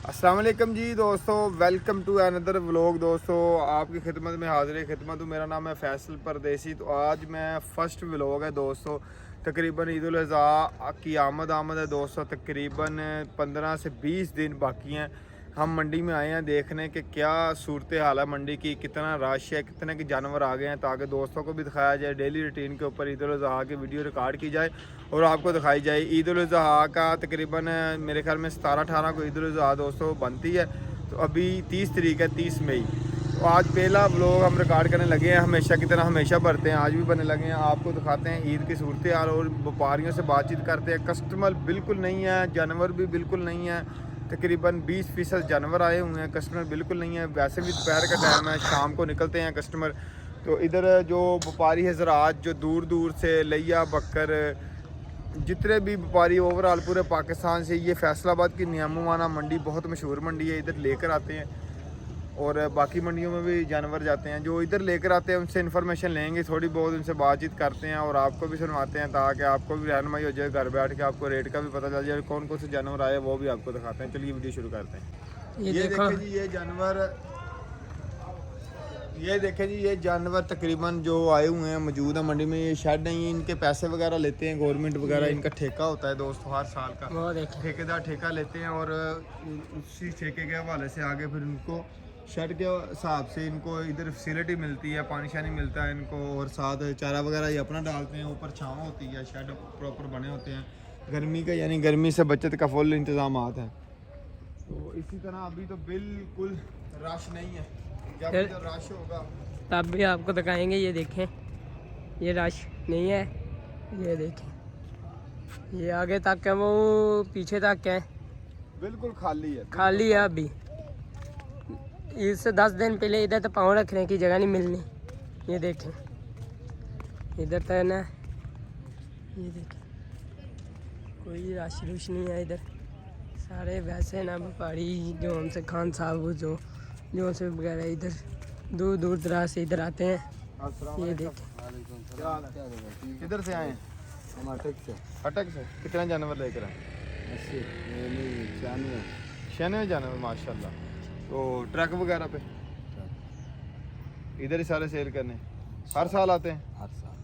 अस्सलाम वालेकुम जी दोस्तों, वेलकम टू अनदर व्लॉग। दोस्तों आपकी खिदमत में हाजिर खिदमत हूँ। मेरा नाम है फैसल परदेसी। तो आज मैं फ़र्स्ट व्लॉग है दोस्तों। तकरीबन ईद उल अज़हा की आमद है दोस्तों। तकरीबन 15 से 20 दिन बाकी हैं। हम मंडी में आए हैं देखने कि क्या सूरत हाल है मंडी की, कितना रश है, कितने के जानवर आ गए हैं, ताकि दोस्तों को भी दिखाया जाए। डेली रूटीन के ऊपर ईद उल अज़हा की वीडियो रिकॉर्ड की जाए और आपको दिखाई जाए। ईद उल अज़हा का तकरीबन मेरे ख्याल में 17-18 को ईद उल अज़हा दोस्तों बनती है। तो अभी 30 तारीख है, 30 मई। तो आज पहला व्लॉग हम रिकॉर्ड करने लगे हैं। हमेशा की तरह हमेशा भरते हैं, आज भी बनने लगे हैं। आपको दिखाते हैं ईद की सूरत हाल और व्यापारियों से बातचीत करते हैं। कस्टमर बिल्कुल नहीं है, जानवर भी बिल्कुल नहीं है। तकरीबन 20% जानवर आए हुए हैं, कस्टमर बिल्कुल नहीं है। वैसे भी दोपहर का टाइम है, शाम को निकलते हैं कस्टमर। तो इधर जो व्यापारी हज़रात जो दूर दूर से लिया बकर जितने भी व्यापारी ओवरऑल पूरे पाकिस्तान से, ये फैसलाबाद की नियामुवाना मंडी बहुत मशहूर मंडी है, इधर लेकर आते हैं। और बाकी मंडियों में भी जानवर जाते हैं। जो इधर लेकर आते हैं उनसे इन्फॉर्मेशन लेंगे, थोड़ी बहुत उनसे बातचीत करते हैं और आपको भी सुनवाते हैं, ताकि आपको भी रहनुमाई हो जाए। घर बैठ के आपको रेट का भी पता चल जाए, कौन कौन से जानवर आए वो भी आपको दिखाते हैं। चलिए वीडियो शुरू करते हैं। ये देखें जी, ये देखें जी, ये जानवर तकरीबन जो आए हुए हैं मौजूद है मंडी में। ये शेड नहीं है, इनके पैसे वगैरह लेते हैं गवर्नमेंट वगैरह, इनका ठेका होता है दोस्तों हर साल का। ठेकेदार ठेका लेते हैं और उसी ठेके के हवाले से आगे फिर उनको शेड के हिसाब से इनको इधर फैसिलिटी मिलती है, पानी शानी मिलता है इनको, और साथ चारा वगैरह ये अपना डालते हैं। ऊपर छाँव होती है, शेड प्रॉपर बने होते हैं गर्मी का, यानी गर्मी से बचत का फुल इंतजाम है। तो इसी तरह अभी तो बिल्कुल रश नहीं है, जब रश होगा तब भी आपको दिखाएंगे। ये देखें, ये रश नहीं है, ये देखें, ये आगे तक है, वो पीछे तक है, बिल्कुल खाली है, खाली है। अभी इससे 10 दिन पहले इधर तो पाँव रखने की जगह नहीं मिलनी। ये देखें, इधर तो है ना, ये देखें, कोई रश रुश नहीं है इधर। सारे वैसे ना व्यापारी जो हमसे खान साहब जो से वगैरह इधर दूर दूर दराज से इधर आते हैं। ये देखें, किधर से आए हैं? हम अटक से। अटक से कितना जानवर लेकर आए? 96 जानवर माशाल्लाह। तो ट्रक वगैरह पे इधर ही सारे सेल करने हर साल आते हैं? हर साल।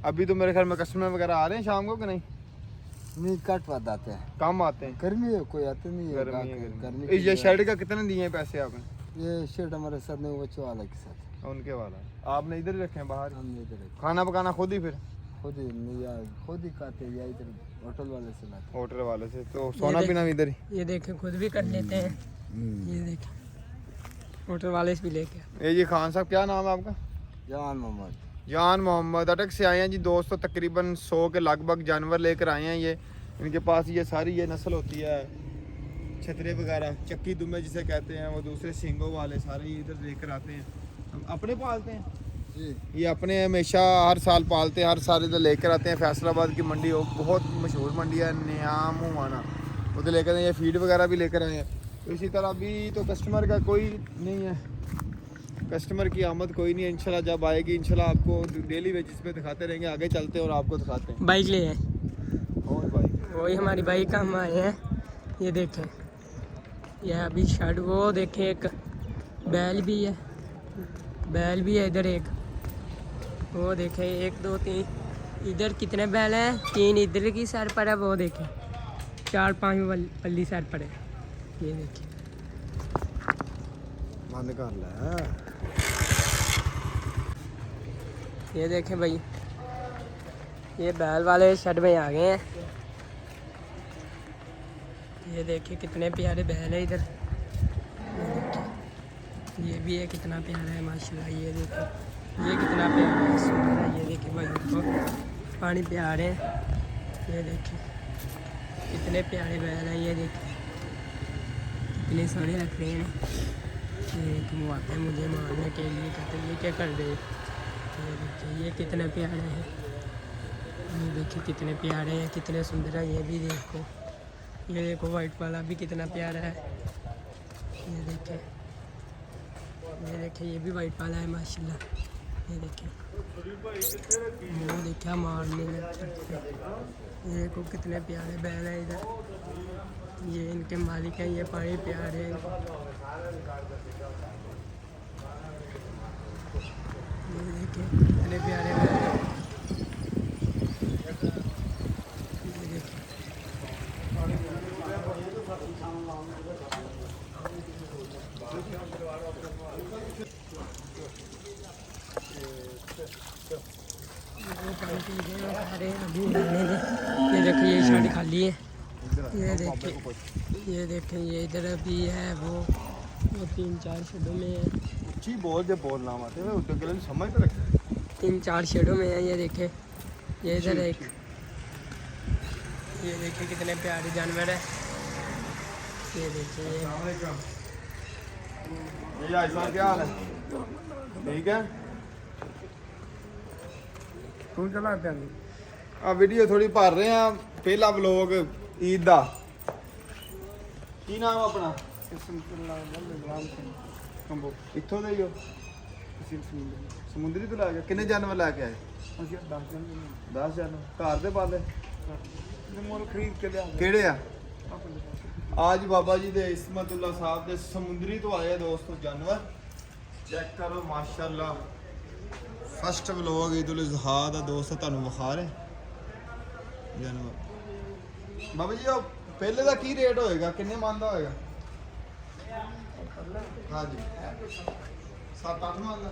अभी तो मेरे ख्याल में कस्टमर वगैरह आ रहे हैं शाम को कि नहीं? नहीं, कट बाद आते हैं, कम आते हैं। गर्मी है, कोई आते नहीं है। गर्मी ये शेड का कितने दिए हैं पैसे आपने? ये शेड हमारे साथ नहीं, बच्चों वाला के साथ। उनके वाला आपने इधर ही रखे हैं बाहर? हमने इधर खाना पकाना खुद ही? फिर खुद ही नहीं, या खुद ही खाते हैं या इधर होटल वाले से लाते होटल वाले से। तो सोना पीना भी इधर ही? ये देखें, खुद भी कर लेते हैं। ये देखें, होटल वाले से भी लेके। ये खान साहब, क्या नाम है आपका? जान मोहम्मद। जान मोहम्मद। अटक से आए हैं जी दोस्तों। तकरीबन 100 के लगभग जानवर लेकर आए हैं। ये इनके पास ये सारी ये नस्ल होती है, छतरे वगैरह, चक्की दुम्बे जिसे कहते हैं, वो दूसरे सींगों वाले सारे ये इधर लेकर आते हैं। हम अपने पालते हैं जी, ये अपने हमेशा हर साल पालते हैं, हर साल इधर लेकर आते हैं। फैसलाबाद की मंडी हो, बहुत मशहूर मंडी है नियामुवाना, उधर लेकर आए। ये फीड वगैरह भी लेकर आए हैं। तो इसी तरह अभी तो कस्टमर का कोई नहीं है, कस्टमर की आमद कोई नहीं है। इंशाल्लाह जब आएगी इंशाल्लाह आपको डेली बेसिस पे दिखाते रहेंगे। आगे चलते हैं और आपको दिखाते हैं। बाइक ले आए, और भाई वही हमारी बाइक का हम आए हैं। ये देखें, यह अभी शर्ट, वो देखें, एक बैल भी है, बैल भी है इधर एक। वो देखें, 1 2 3 इधर कितने बैल हैं? 3 इधर की सर पर है, वो देखें 4-5 पल्ली सर पर है। ये देखें, बंद कर ले। ये देखें भाई, ये बैल वाले शेड में आ गए हैं। ये देखिए कितने प्यारे बैल है इधर। ये देखिए, ये भी है, कितना प्यारा है माशाल्लाह। ये देखिए, ये कितना प्यारा है, सुंदर है। ये देखिए भाई, उनको पानी पिया रहे हैं। ये देखिए कितने प्यारे बैल हैं। ये देखिए कितने सोने रख रहे हैं। ये देखिए, वो आते हैं मुझे मारने के लिए, कहते हैं ये क्या कर रहे हैं। ये देखिए, ये कितने प्यारे हैं। ये देखिए कितने प्यारे हैं, कितने सुंदर है। ये भी देखो, ये देखो वाइट वाला भी कितना प्यारा है। ये देखिए, ये देखिए, ये भी वाइट वाला है माशाल्लाह। ये देखिए, वो देखा मारने में। ये देखो कितने प्यारे बैल है इधर। ये इनके मालिक हैं, ये पानी पिया रहे हैं इनको। ये देखिए कितने प्यारे बैल हैं। ये देखिए वो पानी पी रहे हैं सारे अभी नहाने में। ये देखिए ये शादी खाली है। ये देखें ये इधर अभी है वो 3-4 शेडों में है। ਉੱਚੀ ਬੋਲ ਜੇ ਬੋਲਣਾ ਵਾ ਤੇ ਉੱਤੇ ਗੱਲ ਨੂੰ ਸਮਝ ਤੇ ਰੱਖੇ 3-4 शेडों में है। ये देखें ये इधर एक ये देखिए कितने प्यारे जानवर है। ये देखिए ये ये भाई साहब क्या हाल है ठीक है तू चला पे ਆ ਵੀਡੀਓ ਥੋੜੀ ਭਰ ਰਹੇ ਆ ਪਹਿਲਾ ਵਲੋਗ ਈਦ ਦਾ ਕੀ ਨਾਮ ਆਪਣਾ ਕੰਬੋ ਇੱਥੋਂ ਦੇ ਹੀ ਹੋ ਸਮੁੰਦਰੀ ਤੋਂ ਲੈ ਕੇ ਕਿੰਨੇ ਜਾਨਵਰ ਲੈ ਕੇ ਆਏ 10 ਜਾਨਵਰ ਘਰ ਦੇ ਪਾਲੇ मोल खरीद के लिया ਕਿਹੜੇ ਆ आज बाबा जी दे इस्मतुल्लाह साहब दे समुंदरी तो आए दोस्तों जानवर चेक करो माशाल्लाह फर्स्ट व्लॉग ईद उल अज़हा दा दोस्त ਤੁਹਾਨੂੰ ਵਿਖਾ ਰਹੇ जानवर बाबा जी ਉਹ ਪਹਿਲੇ ਦਾ ਕੀ ਰੇਟ ਹੋਏਗਾ ਕਿੰਨੇ ਮਨ ਦਾ ਹੋਏਗਾ हाँ जी 7-8 ਮਨ ਦਾ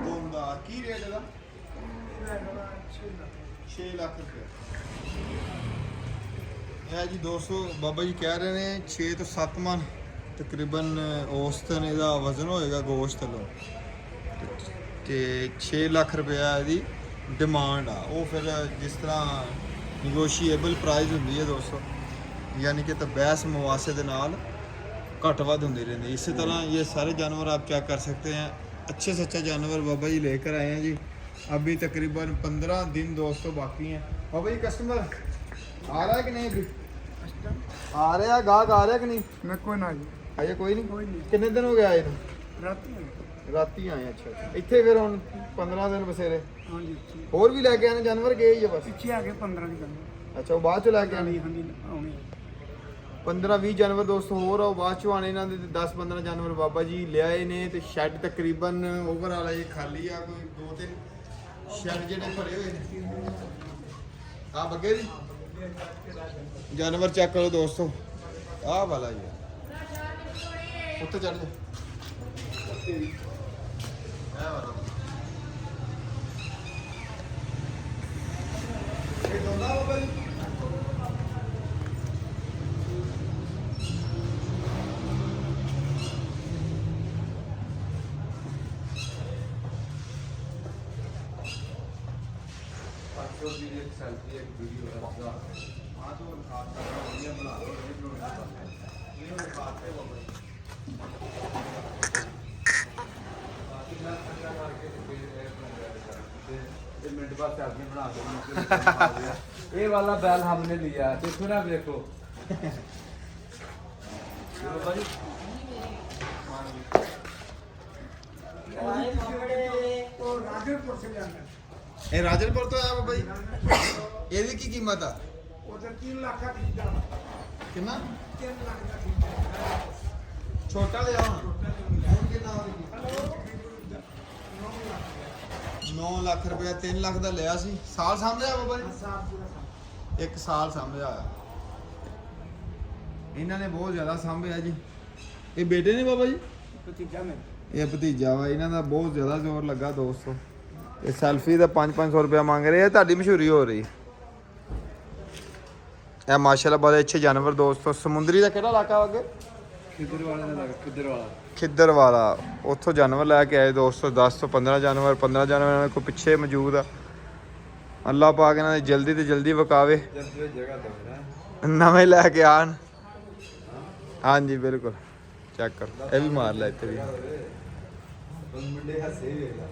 ਦੋਂਦਾ ਕੀ ਰੇਟ ਇਹਦਾ 6 ਲੱਖ ਰੁਪਏ ਇਹ ਜੀ ਦੋਸਤੋ ਬਾਬਾ ਜੀ ਕਹਿ ਰਹੇ ਨੇ 6 ਤੋਂ 7 ਮਨ ਤਕਰੀਬਨ ਔਸਤਨ ਇਹਦਾ ਵਜ਼ਨ ਹੋਏਗਾ ਗੋਸ਼ਤ ਦਾ ਤੇ 6 ਲੱਖ ਰੁਪਇਆ ਇਹਦੀ ਡਿਮਾਂਡ ਆ ਉਹ ਫਿਰ ਜਿਸ ਤਰ੍ਹਾਂ ਨੈਗੋਸ਼ੀਏਬਲ ਪ੍ਰਾਈਸ ਹੁੰਦੀ ਹੈ ਦੋਸਤੋ ਯਾਨੀ ਕਿ तबैस मुआसे ਦੇ ਨਾਲ ਘੱਟ ਵੱਧ ਹੁੰਦੀ ਰਹਿੰਦੀ ਇਸੇ ਤਰ੍ਹਾਂ ये सारे जानवर आप चेक कर सकते हैं अच्छे से अच्छा जानवर बाबा जी लेकर आए हैं जी अभी तकरीबन 15 दिन दोस्तों बाकी हैं बाबा जी कस्टमर आ रहा है कि नहीं अभी आ रहे हैं गाहक आ रहा है कि नहीं मैं कोई ना जी अजੇ ਕੋਈ ਨਹੀਂ ਕਿੰਨੇ ਦਿਨ ਹੋ ਗਏ ਆਏ ਨੂੰ ਰਾਤੀ ਆਏ ਅੱਛਾ ਇੱਥੇ ਫਿਰ ਹੁਣ 15 ਦਿਨ ਬਸੇਰੇ हाँ जी ਹੋਰ ਵੀ ਲੈ ਕੇ ਆਣੇ ਜਾਨਵਰ ਗਏ ਹੀ ਆ ਬਸ पीछे आ गए 15 की करना ਅੱਛਾ ਉਹ ਬਾਅਦ ਚ ਲੈ ਕੇ ਆਣੇ हाँ जी आने 15-20 ਜਾਨਵਰ ਦੋਸਤੋ ਹੋਰ ਆ ਉਹ ਬਾਅਦ ਚ ਆਣੇ ਇਹਨਾਂ ਦੇ 10-15 ਜਾਨਵਰ ਬਾਬਾ ਜੀ ਲਿਆਏ ਨੇ ਤੇ ਸ਼ੈੱਡ ਤਕਰੀਬਨ ਓਵਰਆਲ ਇਹ ਖਾਲੀ ਆ ਕੋਈ 2-3 ਸ਼ੈੱਡ ਜਿਹੜੇ ਭਰੇ ਹੋਏ ਨੇ ਆ ਬੱਗੇ ਜੀ ਜਾਨਵਰ ਚੈੱਕ ਕਰੋ ਦੋਸਤੋ ਆਹ ਵਾਲਾ ਜੀ ਉੱਤੇ ਚੜ ਜਾ ਇਹ ਵਾਲਾ ਇਹ ਦੋਨਾ ਬਾਬਾ ਜੀ सेल्फी एक वीडियो है हाँ तो वीडियो बना लो ये दिखाते हो मिनट बाद सेल्फी बना दो ये वाला बैल हमने लिया देखो ना देखो राजनपुर से जाना ਇਹ ਰਾਜਨਪੁਰ ਤੋਂ ਆਇਆ ਬਾਬਾ ਜੀ ਇਹਦੀ ਕੀ ਕੀਮਤ ਆ उधर 3 लाख का खरीदा ਕਿੰਨਾ 3 लाख का खरीदा ਛੋਟਾ ਲਿਆ ਹੁਣ ਕਿੰਨਾ ਹੋ ਗਿਆ 9 ਲੱਖ ਰੁਪਇਆ 3 ਲੱਖ ਦਾ ਲਿਆ ਸੀ ਸਾਲ ਸਾਂਭਿਆ ਬਾਬਾ ਜੀ ਇੱਕ ਸਾਲ ਸਾਂਭਿਆ ਆ ਇਹਨਾਂ ਨੇ ਬਹੁਤ ਜ਼ਿਆਦਾ ਸਾਂਭਿਆ ਜੀ ਇਹ ਬੇਟੇ ਨੇ ਬਾਬਾ ਜੀ भतीजा में ਇਹ ਭਤੀਜਾ ਵਾ ਇਹਨਾਂ ਦਾ ਬਹੁਤ ਜ਼ਿਆਦਾ ਜ਼ੋਰ ਲੱਗਾ ਦੋਸਤੋ ਇਹ ਸੈਲਫੀ ਦਾ 500 ਰੁਪਇਆ ਮੰਗ ਰਹੇ ਆ ਤੁਹਾਡੀ ਮਸ਼ਹੂਰੀ ਹੋ ਰਹੀ ਇਹ ਮਾਸ਼ਾਅੱਲਾ ਬੜੇ ਅੱਛੇ ਜਾਨਵਰ ਦੋਸਤੋ ਸਮੁੰਦਰੀ ਦਾ ਕਿਹੜਾ ਇਲਾਕਾ ਵਾ ਅੱਗੇ किधर वाला ना लगा किधर वाला ਖਿੱਦਰ ਵਾਲਾ ਉੱਥੋਂ ਜਾਨਵਰ ਲੈ ਕੇ ਆਏ ਦੋਸਤੋ 10 ਤੋਂ 15 ਜਾਨਵਰ ਇਹਨਾਂ ਕੋਲ ਪਿੱਛੇ ਮੌਜੂਦ ਆ ਅੱਲਾਹ ਪਾਕ ਇਹਨਾਂ ਦੀ ਜਲਦੀ ਤੇ ਜਲਦੀ ਵਕਾਵੇ जल्दी जगह दो ना ਨਵੇਂ ਲੈ ਕੇ ਆਣ ਹਾਂਜੀ ਬਿਲਕੁਲ ਚੈੱਕ ਕਰੋ ਇਹ ਵੀ ਮਾਰ ਲੈ ਇੱਥੇ ਵੀ मुंडे हसे वेला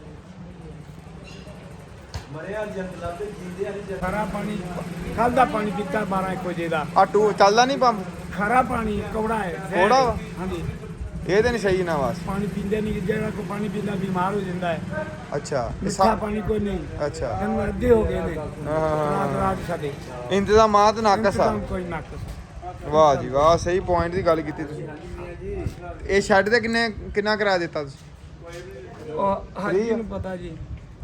मरे यार जंगला पे जींदे वाली खारा पानी कल दा पानी पीता 12-1 वजे दा ਆ ਟੂ ਚੱਲਦਾ ਨਹੀਂ ਪੰਪ खारा पानी कौड़ा है कौड़ा वा? हां जी ਇਹ ਤਾਂ ਨਹੀਂ ਸਹੀ ਨਾ ਬਸ। ਪਾਣੀ ਪੀਂਦੇ ਨਹੀਂ, ਜਿਹੜਾ ਕੋਈ ਪਾਣੀ ਪੀਂਦਾ ਬਿਮਾਰ ਹੋ ਜਾਂਦਾ ਹੈ। ਅੱਛਾ ਇਹ ਮਿੱਠਾ ਪਾਣੀ ਕੋਈ ਨਹੀਂ। ਅੱਛਾ ਇਹਨੂੰ ਅੱਧੇ ਹੋ ਗਏ ਨੇ ਰਾਤ ਰਾਤ ਸਾਡੇ ਇੰਤਜ਼ਾਮਾਤ ਨਾਕਸ ਆ। ਇੰਤਜ਼ਾਮ ਕੋਈ ਨਾਕਸ। ਵਾਹ ਜੀ ਵਾਹ, ਸਹੀ ਪੁਆਇੰਟ ਦੀ ਗੱਲ ਕੀਤੀ ਤੁਸੀਂ। ਇਹ ਸ਼ੈੱਡ ਤੇ ਕਿੰਨਾ ਕਿਰਾਇਆ ਦਿੱਤਾ ਤੁਸੀਂ? ਉਹ ਹਰ ਜੀ ਨੂੰ ਪਤਾ ਜੀ,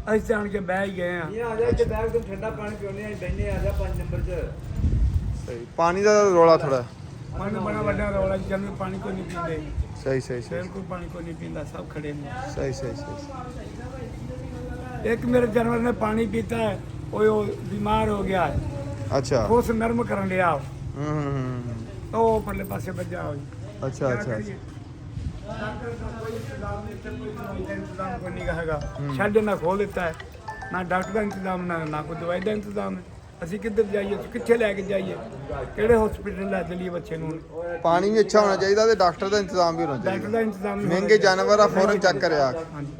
ਅਸੀਂ ਤਾਂ ਆਣ ਕੇ ਬਹਿ ਹੀ ਗਏ ਆ। ਇਹ ਆ ਜਾ ਇੱਥੇ ਬੈਗ ਤੋਂ ਠੰਡਾ ਪਾਣੀ ਪੀਉਣੇ ਆ, ਬੈਠੇ ਆ ਜਾ 5 ਨੰਬਰ 'ਚ। ਸਹੀ, ਪਾਣੀ ਦਾ ਰੌਲਾ ਥੋੜਾ। ਪਾਣੀ ਬੜਾ ਵੱਡਾ ਰੌਲਾ ਜੀ, ਜਦ ਪਾਣੀ ਕੋਈ ਨਹੀਂ ਪੀਂਦੇ, ਸਹੀ ਸਹੀ ਸਹੀ ਬਿਲਕੁਲ ਪਾਣੀ ਕੋਈ ਨਹੀਂ ਪੀਂਦਾ, ਸਭ ਖੜੇ ਨੇ। ਸਹੀ ਸਹੀ ਸਹੀ। ਇੱਕ ਮੇਰੇ ਜਾਨਵਰ ਨੇ ਪਾਣੀ ਪੀਤਾ ਹੈ, ਉਹ ਬਿਮਾਰ ਹੋ ਗਿਆ ਹੈ, ਅੱਛਾ ਉਸ ਨਰਮ ਕਰਨ ਲਿਆ, ਹੂੰ। ਉਹ ਪਰਲੇ ਪਾਸੇ ਵੱਜਾ ਹੋਈ। ਅੱਛਾ ਅੱਛਾ ਅੱਛਾ। ਡਾਕਟਰ ਦਾ ਕੋਈ ਇੰਤਜ਼ਾਮ ਨਹੀਂ, ਇੱਥੇ ਕੋਈ ਦਵਾਈ ਦਾ ਇੰਤਜ਼ਾਮ ਕੋਈ ਨਹੀਂ ਹੈਗਾ। ਸ਼ੈੱਡ ਨਾ ਖੋਲ ਦਿੱਤਾ ਹੈ, ਨਾ ਡਾਕਟਰ ਦਾ ਇੰਤਜ਼ਾਮ, ਨਾ ਕੋਈ ਦਵਾਈ ਦਾ ਇੰਤਜ਼ਾਮ ਹੈ। ਅਸੀਂ ਕਿੱਧਰ ਜਾਈਏ, ਕਿੱਥੇ ਲੈ ਕੇ ਜਾਈਏ, ਕਿਹੜੇ ਹਸਪੀਟਲ ਲੈ ਚਲੀਏ ਬੱਚੇ ਨੂੰ? ਪਾਣੀ ਵੀ ਅੱਛਾ ਹੋਣਾ ਚਾਹੀਦਾ ਤੇ ਡਾਕਟਰ ਦਾ ਇੰਤਜ਼ਾਮ ਵੀ ਹੋਣਾ ਡਾਕਟਰ ਚਾਹੀਦਾ। ਦਾ ਇੰਤਜ਼ਾਮ ਨਹੀਂ ਮਹਿੰਗੇ ਜਾਨਵਰ ਆ, ਫੌਰਨ ਚੈੱਕ ਕਰਿਆ। ਹਾਂਜੀ,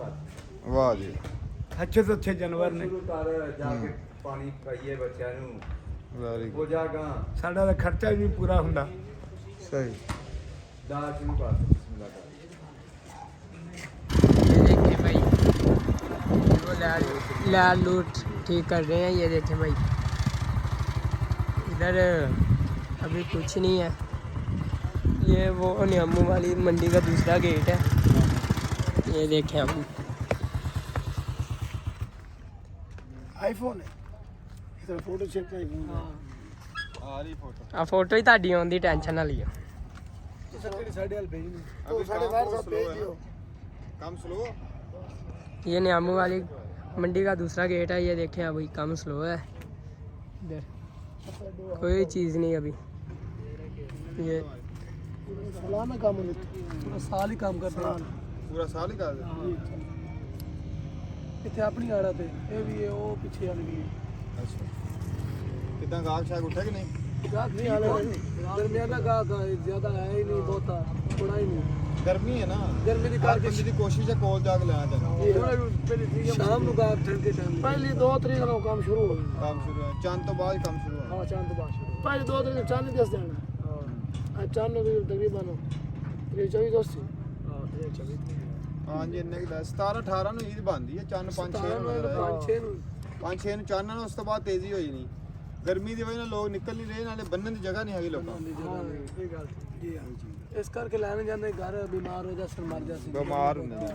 ਵਾਹ ਜੀ ਅੱਛੇ ਤੋਂ ਅੱਛੇ ਜਾਨਵਰ ਨੇ। ਜਾ ਕੇ ਪਾਣੀ ਪਾਈਏ ਬੱਚਿਆਂ ਨੂੰ, ਵੈਰੀ ਹੋ ਗੁੱਡ। ਜਾਗਾ ਸਾਡਾ ਤਾਂ ਖਰਚਾ ਵੀ ਨਹੀਂ ਪੂਰਾ ਹੁੰਦਾ। ਸਹੀ। ਦਾਲ ਸ਼ੁਰੂ ਕਰ ਬਿਸਮਿਲ੍ਲਾਹ ਕਰ। ये देखिए भाई, वो लाल लूट ठीक कर रहे हैं। ये देखें भाई, इधर अभी कुछ नहीं है। ये वो न्यामू वाली मंडी का दूसरा गेट है। ये देखें अभी ਆਈਫੋਨ ਹੈ, ਇਹਦਾ ਫੋਟੋ ਚੈੱਕ ਕਰੀ। ਆ ਰਹੀ ਫੋਟੋ। आ फोटो ही ਤੁਹਾਡੀ ਆਉਣ ਦੀ ਟੈਨਸ਼ਨ ਨਾ ਲਿਓ। ਸਾਡੇ ਹਾਲ ਭੇਜਣੀ अभी काम बहुत slow है ना? काम स्लो। ये न्यामू वाली मंडी का दूसरा गेट है। ये देखें अभी कम स्लो है, इधर कोई चीज़ नहीं अभी। ये ਸਲਾਮ ਹੈ ਕੰਮ ਪੂਰਾ ਸਾਲ ਹੀ ਕੰਮ ਕਰਦੇ ਹਾਂ। पूरा साल ही कर दे। ਇੱਥੇ ਆਪਣੀ ਆੜਾ ਤੇ ਇਹ ਵੀ ਹੈ, ਉਹ ਪਿੱਛੇ ਵਾਲੀ ਵੀ ਹੈ। अच्छा कितना गाहक शायद उठा कि नहीं? ਗਾਹਕ ਨਹੀਂ ਹਾਲੇ ਦਰਮਿਆਨਾ ਗਾਹਕ ਹੈ, ਜ਼ਿਆਦਾ ਹੈ ਹੀ ਨਹੀਂ, ਬਹੁਤਾ ਥੋੜਾ ਹੀ ਨਹੀਂ। गर्मी है ना, ਗਰਮੀ ਦੀ हर ਕਰਕੇ बंदे की कोशिश है कोल जाके लेना चाहना। ਸ਼ਾਮ ਨੂੰ ਗਾਹਕ ਠੰਡ ਦੇ ਟਾਈਮ ਪਹਿਲੀ 2 ਤਰੀਕ ਨੂੰ ਕੰਮ ਸ਼ੁਰੂ ਹੋ ਗਿਆ। काम शुरू है, चांद तो बाद काम शुरू है। ਹਾਂ, ਚੰਦ ਬਾਅਦ ਸ਼ੁਰੂ ਪਹਿਲੀ 2 ਤਰੀਕ ਨੂੰ ਚੰਦ ਦੱਸ ਦੇਣਾ। ਹਾਂ, ਚੰਦ ਨੂੰ ਤਕਰੀਬਨ 23 ਦੋਸਤੀ। ਹਾਂ, 23 हाँ जी, इन्ने 17 18 ਨੂੰ ਈਦ ਬੰਦੀ ਹੈ। ਚੰਨ 5 6 ਨੂੰ ਨਜ਼ਰ ਆਇਆ। 5-6 ਨੂੰ 5 6 ਨੂੰ ਚੰਨ ਨਾਲ, ਉਸ ਤੋਂ ਬਾਅਦ ਤੇਜ਼ੀ ਹੋਈ ਨਹੀਂ। ਗਰਮੀ ਦੀ ਵਜ੍ਹਾ ਨਾਲ ਲੋਕ ਨਿਕਲ ਨਹੀਂ ਰਹੇ, ਨਾਲੇ ਬੰਨਣ ਦੀ ਜਗ੍ਹਾ ਨਹੀਂ ਹੈਗੀ ਲੋਕਾਂ ਨੂੰ। ਇਹ ਗੱਲ ਜੀ ਹਾਂ। ਇਸ ਕਰਕੇ ਲੈਣ ਜਾਂਦੇ, ਘਰ ਬਿਮਾਰ ਹੋ ਜਾ, ਸਰ ਮਰ ਜਾ ਸੀ, ਬਿਮਾਰ ਹੁੰਦੇ ਨੇ।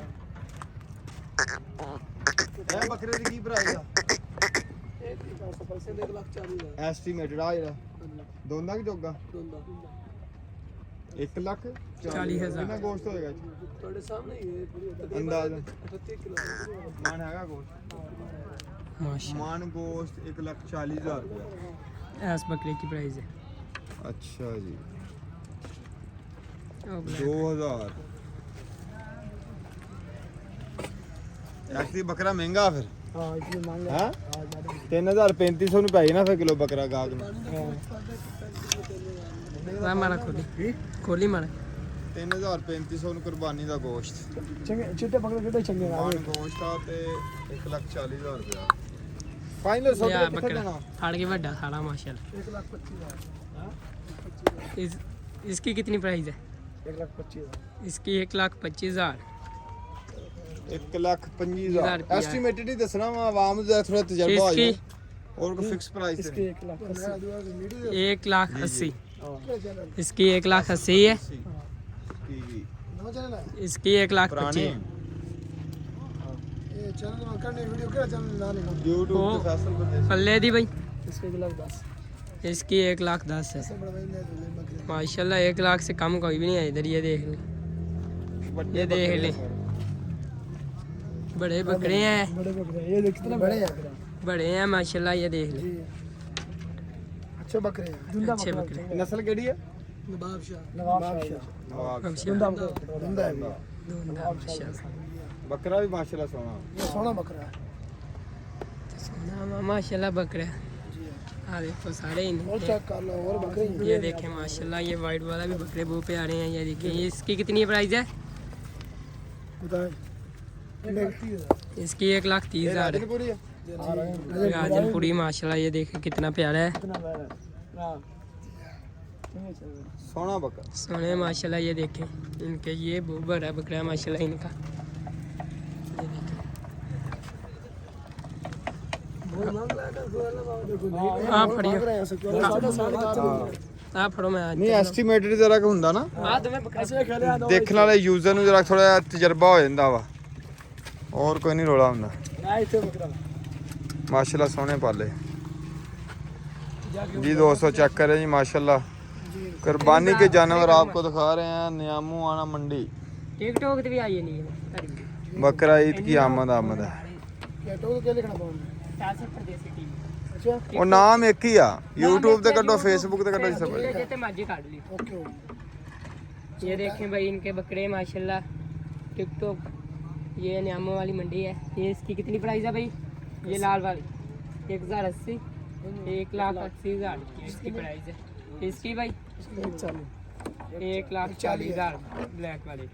ਇਹ ਬੱਕਰੇ ਦੀ ਕੀ ਪ੍ਰਾਈਸ ਆ? ਇਹ ਕੀ 500% 1,40,000 ਐਸਟੀਮੇਟਡ ਆ ਜਿਹੜਾ ਦੋਨਾਂ ਕਿ ਜੋਗਾ ਦੋਂਦਾ 1,40,000 ਕਿੰਨਾ ਗੋਸ਼ਤ ਹੋਏਗਾ ਜੀ? ਤੁਹਾਡੇ ਸਾਹਮਣੇ ਹੀ ਹੈ ਪੂਰੀ ਅੰਦਾਜ਼ਾ 38 ਕਿਲੋ। ਮਾਨ ਹੈਗਾ ਗੋਸ਼ਤ? माशा ਮਾਨ ਗੋਸ਼ਤ 1,40,000 ਰੁਪਏ। इस बकरे की प्राइस है। अच्छा जी, ओ ब्लैक। 2000। ਐਕਚੁਅਲੀ ਬੱਕਰਾ ਮਹਿੰਗਾ ਫਿਰ ਹਾਂ, ਇਤਨੀ ਮੰਗ ਹੈ। ਹਾਂ, ਜ਼ਿਆਦਾ 3000 3500 ਨੂੰ ਪੈ ਜਾਣਾ ਫਿਰ ਕਿਲੋ ਬੱਕਰਾ ਗਾਹਕ ਨੂੰ। वह मारा खोली मारा 3000 3500 ਨੂੰ ਕੁਰਬਾਨੀ ਦਾ ਗੋਸ਼ਤ। ਚੰਗੇ ਚਿੱਟੇ ਬੱਕਰੇ ਕਿਹੜੇ ਚੰਗੇ ਮਾਨ ਗੋਸ਼ਤ ਆ ਤੇ 1,40,000 ਰੁਪਏ। ਫਾਈਨਲ ਸੌਦਾ या ਕਿੱਥੇ बकरा ਜਾਣਾ? फाड़ के बड़ा साड़ा माशाल्लाह। 1,25,000 इसकी कितनी प्राइस है? 1,25,000 इसकी 1,25,000। 1,25,000 ਰੁਪਇਆ। ਐਸਟੀਮੇਟਡ ਹੀ ਦੱਸਣਾ ਵਾ, ਆਵਾਮ ਦਾ ਥੋੜਾ ਤਜਰਬਾ ਹੋ इसकी ਜਾਏ। और कोई फिक्स प्राइस इसके है? 1,80,000 1,80,000। हाँ। इसकी 1,80,000 है। जी इसकी 1,25,000 पुरानी ये चैनल में करने वीडियो क्या चैनल ना लेना YouTube ओ। पे फैसल पर पल्ले दी भाई। इसके 1,10,000 इसकी 1,10,000 है। से बड़ा भाई ले ले बकरे माशाल्लाह 1,00,000 से कम कोई भी नहीं है इधर। ये देख ले, ये देख ले, बड़े बकरे हैं, बड़े बकरे ये देख कितने बड़े हैं बड़े हैं माशाल्लाह। ये देख ले, जी अच्छे बकरे हैं दुंदा अच्छे बकरे। नस्ल केड़ी है? नवाब शाह नवाब दुंदा दुंदा है दूंदा माशाल्लाह। बकरा भी माशाल्लाह सोना। ये सोना बकरा है सोना माशाल्लाह बकरा। हाँ देखो सारे और इन्हीं। चेक कर लो और बकरे हैं। ये देखें माशाल्लाह, ये वाइट वाला भी बकरे बहुत प्यारे हैं। ये देखें, ये इसकी कितनी प्राइस है? बताए इसकी 1,30,000 है। पूरी है। गाजरपुरी माशाल्लाह। ये देखें कितना प्यारा है। कितना बड़ा है सोना बकरा। सोने माशाल्लाह, ये देखें इनके, ये बहुत बड़ा बकरा है माशाल्लाह इनका। ये देखें आप फड़ियो, आप फड़ो, मैं आज नहीं एस्टिमेटेड जरा क ਹੁੰਦਾ ਨਾ, आज मैं बकरा ਦੇਖਣ ਵਾਲੇ ਯੂਜ਼ਰ ਨੂੰ ਜਰਾ ਥੋੜਾ ਜਿਹਾ ਤਜਰਬਾ ਹੋ ਜਾਂਦਾ ਵਾ, ਹੋਰ ਕੋਈ ਨਹੀਂ ਰੋਲਾ ਹੁੰਦਾ। माशाल्लाह सोने पाले जी दोस्तों, चेक करें जी माशाल्लाह, कुर्बानी के जानवर आपको दिखा रहे हैं। नियामू आना मंडी, टिकटॉक पे भी आई नहीं है। बकरा ईद की आमद है। ਉਹ ਨਾਮ ਇੱਕ ਹੀ ਆ, YouTube ਤੇ ਕੱਢੋ, Facebook ਤੇ ਕੱਢੋ, जिसे बोले। जैसे मर्जी काट ली। ये देखें भाई इनके बकरे माशाल्लाह, टिकटॉक, ये न्यामों वाली मंडी है। ये इसकी कितनी प्राइस है भाई? ये लाल वाली 1080, 1,80,000 इसकी प्राइस है। इसकी भाई 1,40,000 ब्लैक वाली।